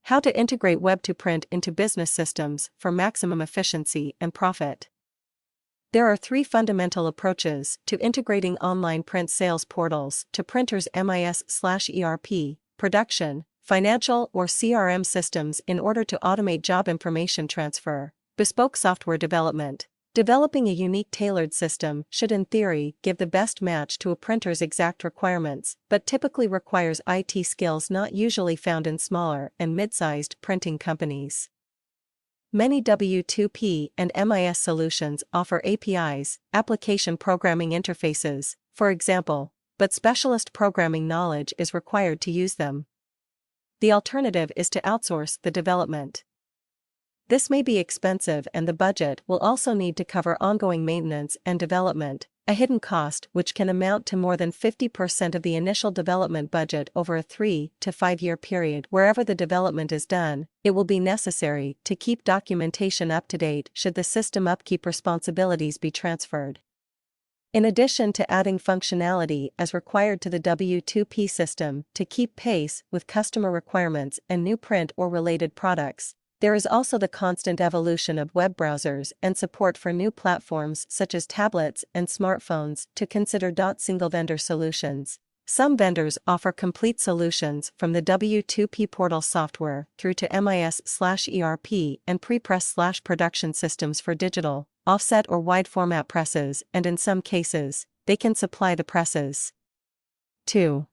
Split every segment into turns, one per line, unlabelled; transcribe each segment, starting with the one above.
How to integrate Web2Print into business systems for maximum efficiency and profit. There are three fundamental approaches to integrating online print sales portals to printers' MIS/ERP, production, financial, or CRM systems in order to automate job information transfer. Bespoke software development. Developing a unique tailored system should in theory give the best match to a printer's exact requirements, but typically requires IT skills not usually found in smaller and mid-sized printing companies. Many W2P and MIS solutions offer APIs, application programming interfaces, for example, but specialist programming knowledge is required to use them. The alternative is to outsource the development. This may be expensive, and the budget will also need to cover ongoing maintenance and development, a hidden cost which can amount to more than 50% of the initial development budget over a 3 to 5 year period. Wherever the development is done, it will be necessary to keep documentation up to date should the system upkeep responsibilities be transferred. In addition to adding functionality as required to the W2P system to keep pace with customer requirements and new print or related products, there is also the constant evolution of web browsers and support for new platforms such as tablets and smartphones to consider. Single vendor solutions. Some vendors offer complete solutions from the W2P portal software through to MIS/ERP and prepress/production systems for digital, offset or wide format presses, and in some cases, they can supply the presses. 2.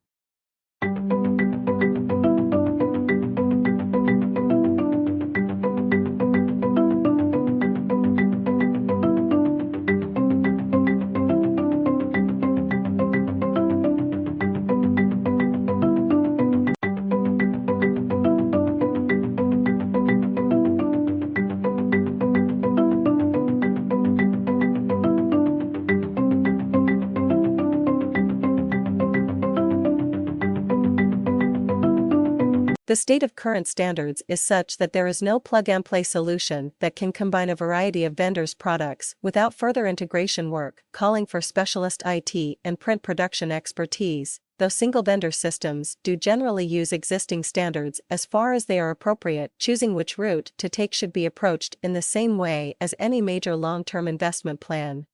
The state of current standards is such that there is no plug-and-play solution that can combine a variety of vendors' products without further integration work, calling for specialist IT and print production expertise, though single-vendor systems do generally use existing standards as far as they are appropriate. Choosing which route to take should be approached in the same way as any major long-term investment plan.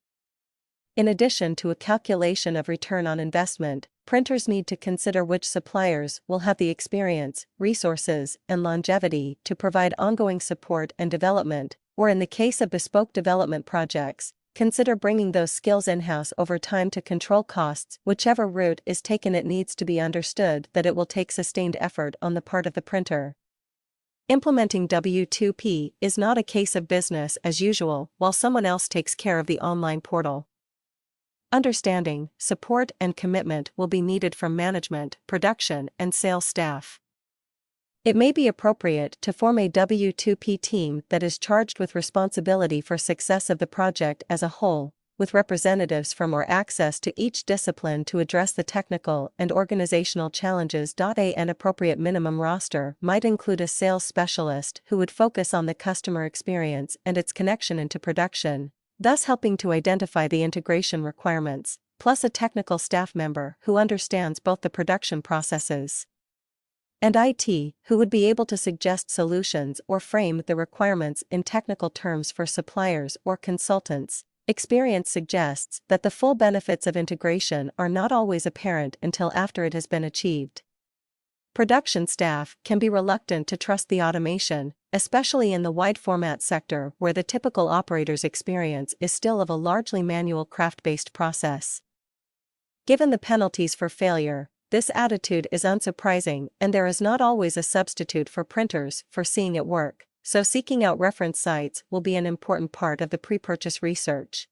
In addition to a calculation of return on investment, printers need to consider which suppliers will have the experience, resources, and longevity to provide ongoing support and development, or in the case of bespoke development projects, consider bringing those skills in-house over time to control costs. Whichever route is taken, it needs to be understood that it will take sustained effort on the part of the printer. Implementing W2P is not a case of business as usual while someone else takes care of the online portal. Understanding, support, and commitment will be needed from management, production, and sales staff. It may be appropriate to form a W2P team that is charged with responsibility for success of the project as a whole, with representatives from or access to each discipline to address the technical and organizational challenges. An appropriate minimum roster might include a sales specialist who would focus on the customer experience and its connection into production, thus helping to identify the integration requirements, plus a technical staff member who understands both the production processes and IT, who would be able to suggest solutions or frame the requirements in technical terms for suppliers or consultants. Experience suggests that the full benefits of integration are not always apparent until after it has been achieved. Production staff can be reluctant to trust the automation, especially in the wide format sector where the typical operator's experience is still of a largely manual craft-based process. Given the penalties for failure, this attitude is unsurprising, and there is not always a substitute for printers for seeing it work, so seeking out reference sites will be an important part of the pre-purchase research.